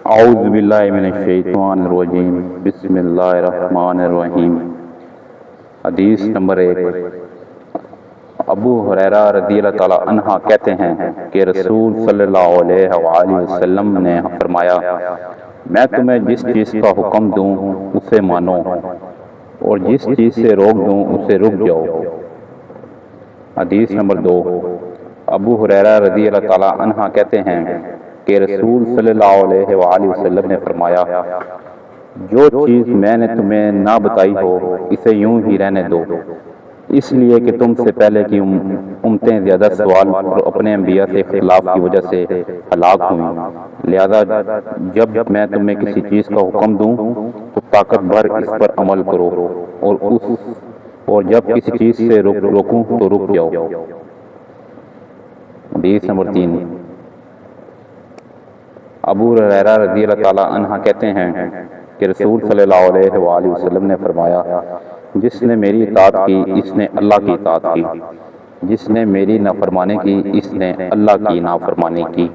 اعوذ باللہ من الشیطان الرجیم، بسم اللہ الرحمن الرحیم۔ حدیث نمبر 1۔ ابو ہریرہ رضی اللہ تعالی عنہ کہتے ہیں کہ رسول صلی اللہ علیہ وآلہ وسلم نے فرمایا، میں تمہیں جس چیز کا حکم دوں اسے مانو، اور جس چیز سے روک دوں اسے رک جاؤ۔ حدیث نمبر 2۔ ابو ہریرہ رضی اللہ تعالی عنہ کہتے ہیں کہ رسول صلی اللہ علیہ وآلہ وسلم نے فرمایا، جو چیز میں نے تمہیں نہ بتائی ہو اسے یوں ہی رہنے دو، اس لیے کہ تم سے پہلے کی امتیں زیادہ سوال اور اپنے انبیاء سے اختلاف کی وجہ سے ہلاک ہوئیں، لہذا جب میں تمہیں کسی چیز کا حکم دوں تو طاقت بھر اس پر عمل کرو، اور جب کسی چیز سے روکوں تو رک جاؤ۔ حدیث نمبر 3۔ ابو ہریرہ رضی اللہ تعالی عنہ کہتے ہیں کہ رسول صلی اللہ علیہ وآلہ وسلم نے فرمایا، جس نے میری اطاعت کی اس نے اللہ کی اطاعت کی، جس نے میری نافرمانی کی اس نے اللہ کی نافرمانی کی۔